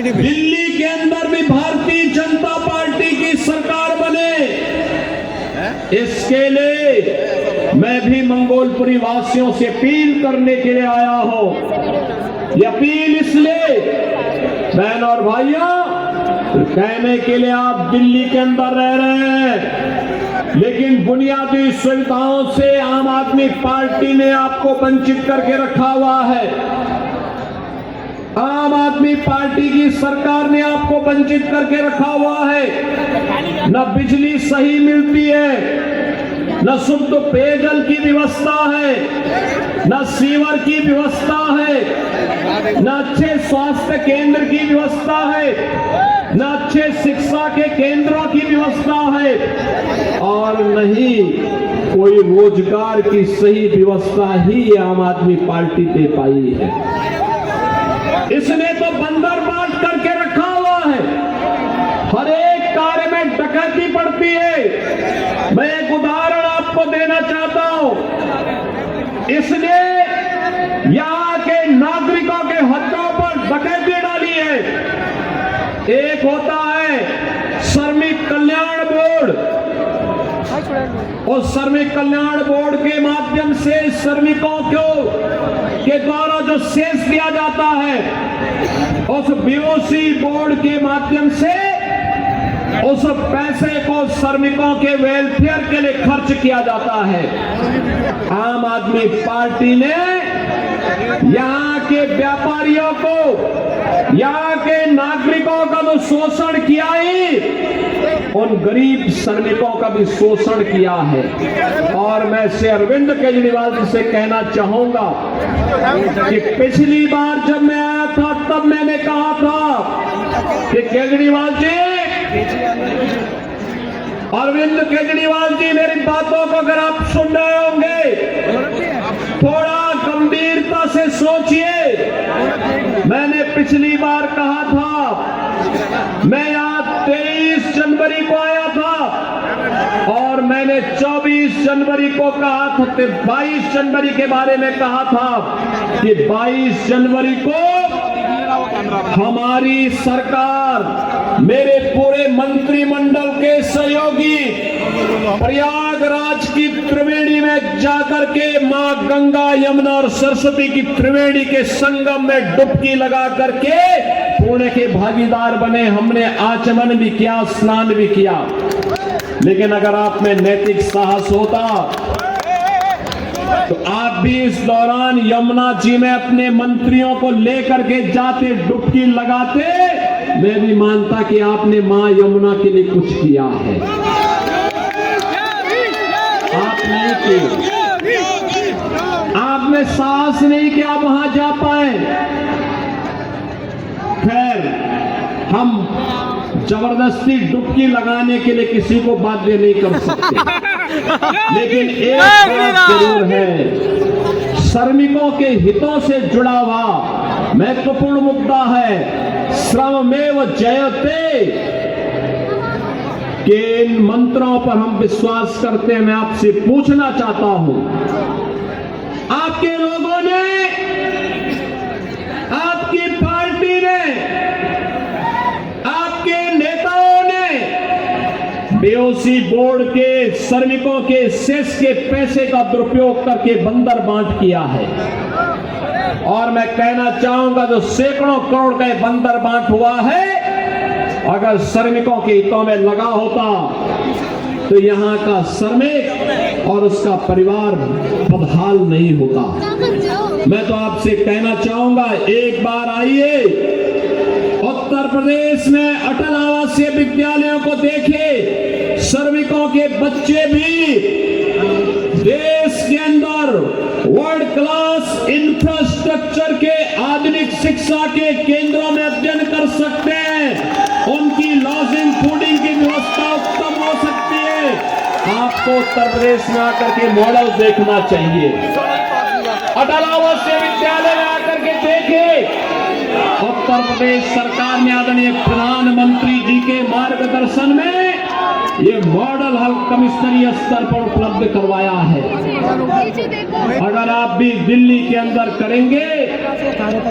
दिल्ली के अंदर भी भारतीय जनता पार्टी की सरकार बने, इसके लिए मैं भी मंगोलपुरी वासियों से अपील करने के लिए आया हूं। ये अपील इसलिए, बहन और भाइयों, कहने के लिए आप दिल्ली के अंदर रह रहे हैं, लेकिन बुनियादी सुविधाओं से आम आदमी पार्टी ने आपको वंचित करके रखा हुआ है। आम आदमी पार्टी की सरकार ने आपको वंचित करके रखा हुआ है। न बिजली सही मिलती है, न शुद्ध पेयजल की व्यवस्था है, न सीवर की व्यवस्था है, न अच्छे स्वास्थ्य केंद्र की व्यवस्था है, न अच्छे शिक्षा के केंद्रों की व्यवस्था है, और नहीं कोई रोजगार की सही व्यवस्था ही आम आदमी पार्टी दे पाई है। इसने तो बंदर बांट करके रखा हुआ है, हर एक कार्य में डकैती पड़ती है। मैं एक उदाहरण आपको देना चाहता हूं। इसने यहां के नागरिकों के हकों पर डकैती डाली है। एक होता है श्रमिक कल्याण बोर्ड, और श्रमिक कल्याण बोर्ड के माध्यम से श्रमिकों के द्वारा जो सेस दिया जाता है, उस बीओसी बोर्ड के माध्यम से उस पैसे को श्रमिकों के वेलफेयर के लिए खर्च किया जाता है। आम आदमी पार्टी ने यहाँ के व्यापारियों को, यहाँ के नागरिकों का तो शोषण किया ही, उन गरीब श्रमिकों का भी शोषण किया है। और मैं श्री अरविंद केजरीवाल जी से कहना चाहूंगा कि पिछली बार जब मैं आया था तब मैंने कहा था कि केजरीवाल जी, अरविंद केजरीवाल जी, मेरी बातों को अगर आप सुन रहे होंगे, थोड़ा गंभीरता से सोचिए। मैंने पिछली बार कहा था, मैं यहाँ 23 जनवरी को आया था और मैंने 24 जनवरी को कहा था, 22 जनवरी के बारे में कहा था कि 22 जनवरी को हमारी सरकार, मेरे पूरे मंत्रिमंडल के सहयोगी प्रयागराज की त्रिवेणी में जाकर के मां गंगा, यमुना और सरस्वती की त्रिवेणी के संगम में डुबकी लगा करके पुण्य के भागीदार बने। हमने आचमन भी किया, स्नान भी किया। लेकिन अगर आप में नैतिक साहस होता तो आप भी इस दौरान यमुना जी में अपने मंत्रियों को लेकर के जाते, डुबकी लगाते। मैं भी मानता कि आपने मां यमुना के लिए कुछ किया है। आप नहीं किए, आप में साहस नहीं कि आप वहां जा पाए। खैर, हम जबरदस्ती डुबकी लगाने के लिए किसी को बाध्य नहीं कर सकते, लेकिन एक बात जरूर है, श्रमिकों के हितों से जुड़ा हुआ महत्वपूर्ण मुद्दा है श्रममेव जयते के इन मंत्रों पर हम विश्वास करते हैं। मैं आपसे पूछना चाहता हूं, आपके लोगों ने, आपकी पार्टी ने, आपके नेताओं ने बीओसी बोर्ड के श्रमिकों के सेस के पैसे का दुरुपयोग करके बंदर बांट किया है। और मैं कहना चाहूंगा, जो सैकड़ों करोड़ का बंदर बांट हुआ है, अगर श्रमिकों के हितों में लगा होता तो यहां का श्रमिक और उसका परिवार बदहाल नहीं होता। मैं तो आपसे कहना चाहूंगा, एक बार आइए उत्तर प्रदेश में अटल आवासीय विद्यालयों को देखे। श्रमिकों के बच्चे भी देश के अंदर वर्ल्ड क्लास इंफ्रास्ट्रक्चर के आधुनिक शिक्षा के केंद्रों में अध्ययन कर सकते हैं। उनकी लॉजिंग, फूडिंग की व्यवस्था उत्तम हो सकती है। आपको उत्तर प्रदेश में आकर के मॉडल देखना चाहिए। अटल आवासीय विद्यालय में आकर के देखे। उत्तर प्रदेश सरकार ने आदरणीय प्रधानमंत्री जी के मार्गदर्शन में ये मॉडल हल कमिश्नरी स्तर पर उपलब्ध करवाया है। अगर आप भी दिल्ली के अंदर करेंगे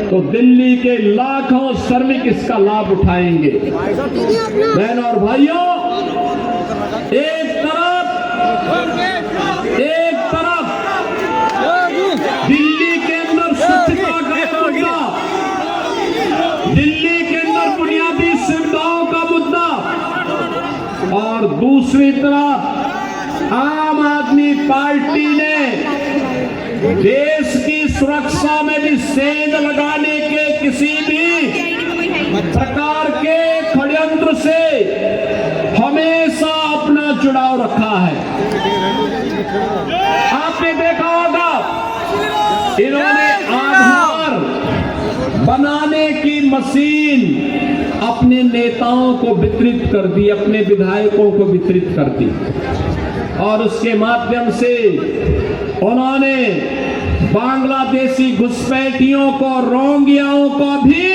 तो दिल्ली के लाखों श्रमिक इसका लाभ उठाएंगे। बहनों और भाइयों, एक तरफ दिल्ली के अंदर स्वच्छता का मुद्दा, दिल्ली के अंदर बुनियादी सुविधाओं का मुद्दा, और दूसरी तरफ आम आदमी पार्टी ने देश की सुरक्षा में भी सेंध लगाने के किसी भी प्रकार के षड्यंत्र से हमेशा अपना जुड़ाव रखा है। आपने देखा होगा, इन्होंने आधार बनाने की मशीन अपने नेताओं को वितरित कर दी, अपने विधायकों को वितरित कर दी, और उसके माध्यम से उन्होंने बांग्लादेशी घुसपैठियों को, रोहिंग्याओं को भी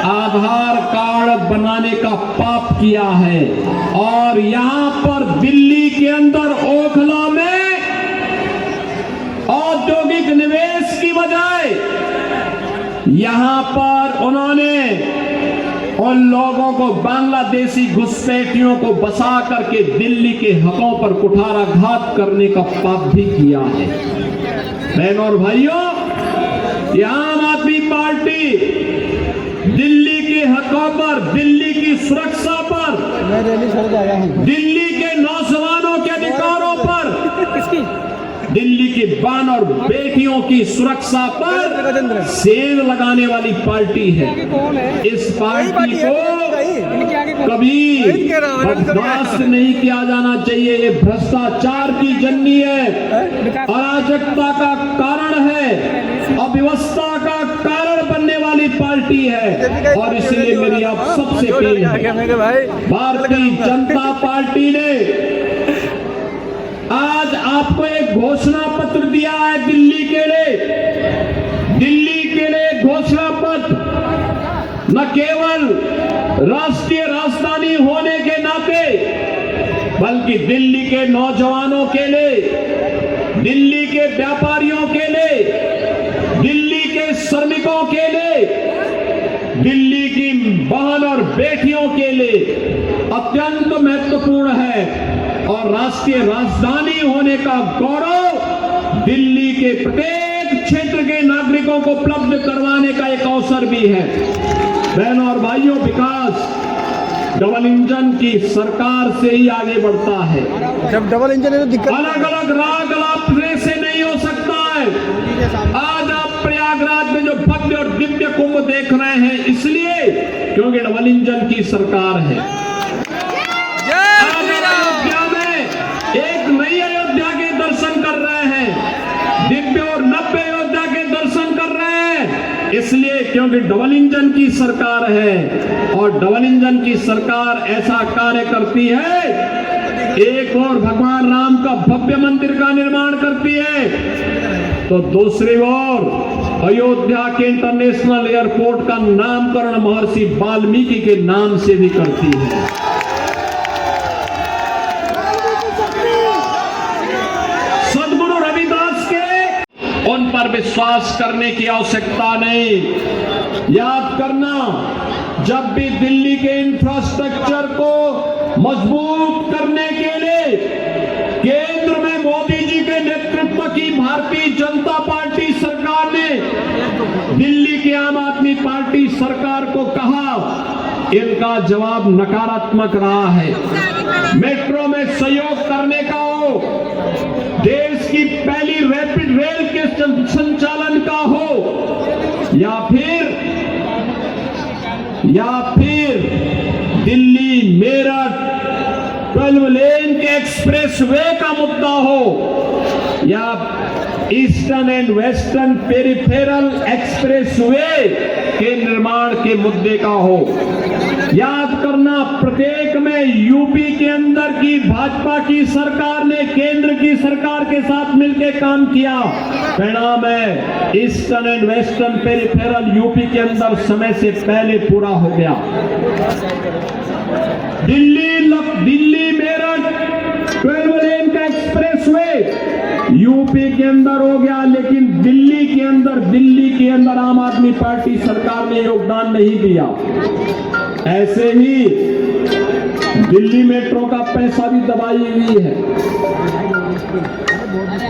आधार कार्ड बनाने का पाप किया है। और यहां पर दिल्ली के अंदर ओखला में औद्योगिक निवेश की बजाय यहां पर उन्होंने उन लोगों को, बांग्लादेशी घुसपैठियों को बसा करके दिल्ली के हकों पर कुठाराघात करने का पाप भी किया है। बहनों और भाइयों, ये आम आदमी पार्टी दिल्ली के हकों पर, दिल्ली की सुरक्षा पर, दिल्ली के नौजवानों के अधिकारों पर, दिल्ली की बहन और बेटियों की सुरक्षा पर सेंध लगाने वाली पार्टी है। इस पार्टी को कभी बर्दाश्त नहीं किया जाना चाहिए। ये भ्रष्टाचार की जननी है, अराजकता का कारण है, अव्यवस्था का कारण बनने वाली पार्टी है। और इसलिए मेरी आप सबसे अपील है, भारतीय जनता पार्टी ने आज आपको एक घोषणा पत्र दिया है दिल्ली के लिए घोषणा पत्र, न केवल राष्ट्रीय राजधानी होने के नाते, बल्कि दिल्ली के नौजवानों के लिए, दिल्ली के व्यापारियों के लिए, दिल्ली के श्रमिकों के लिए, दिल्ली की बहन और बेटियों के लिए अत्यंत महत्वपूर्ण है। और राष्ट्रीय राजधानी होने का गौरव दिल्ली के प्रत्येक क्षेत्र के नागरिकों को उपलब्ध करवाने का एक अवसर भी है। बहनों और भाइयों, विकास डबल इंजन की सरकार से ही आगे बढ़ता है। जब डबल इंजन है तो दिक्कत, अलग अलग राग अलापने से नहीं हो सकता है। आज आप प्रयागराज में जो भव्य और दिव्य कुंभ देख रहे हैं, इसलिए क्योंकि डबल इंजन की सरकार है। एक नई अयोध्या के दर्शन कर रहे हैं, दिव्य और नव्य अयोध्या के दर्शन कर रहे हैं, इसलिए क्योंकि डबल इंजन की सरकार है। और डबल इंजन की सरकार ऐसा कार्य करती है, एक और भगवान राम का भव्य मंदिर का निर्माण करती है, तो दूसरी ओर अयोध्या के इंटरनेशनल एयरपोर्ट का नामकरण महर्षि वाल्मीकि के नाम से भी करती है। उन पर विश्वास करने की आवश्यकता नहीं। याद करना, जब भी दिल्ली के इंफ्रास्ट्रक्चर को मजबूत करने के लिए केंद्र में मोदी जी के नेतृत्व की भारतीय जनता पार्टी सरकार ने दिल्ली की आम आदमी पार्टी सरकार को कहा, इनका जवाब नकारात्मक रहा है। मेट्रो में सहयोग करने का हो, देश की पहली रैपिड रेल के संचालन का हो, या फिर दिल्ली मेरठ 12 लेन के एक्सप्रेसवे का मुद्दा हो, या eastern and western peripheral expressway के निर्माण के मुद्दे का हो, याद करना, प्रत्येक में यूपी के अंदर की भाजपा की सरकार ने केंद्र की सरकार के साथ मिलकर काम किया। परिणाम है eastern and western peripheral UP के अंदर समय से पहले पूरा हो गया। दिल्ली मेरठ 12 लेन का एक्सप्रेस वे यूपी के अंदर हो गया, लेकिन दिल्ली के अंदर आम आदमी पार्टी सरकार ने योगदान नहीं दिया। ऐसे ही दिल्ली मेट्रो का पैसा भी दबाई हुई है,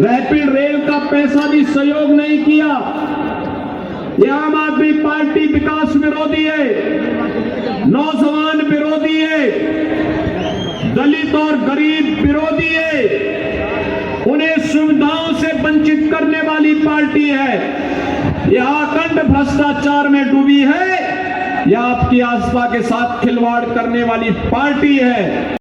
रैपिड रेल का पैसा भी सहयोग नहीं किया। ये आम आदमी पार्टी विकास विरोधी है, नौजवान विरोधी है, दलित और गरीब विरोधी है, उन्हें सुविधाओं से वंचित करने वाली पार्टी है। यह अखंड भ्रष्टाचार में डूबी है, यह आपकी आस्था के साथ खिलवाड़ करने वाली पार्टी है।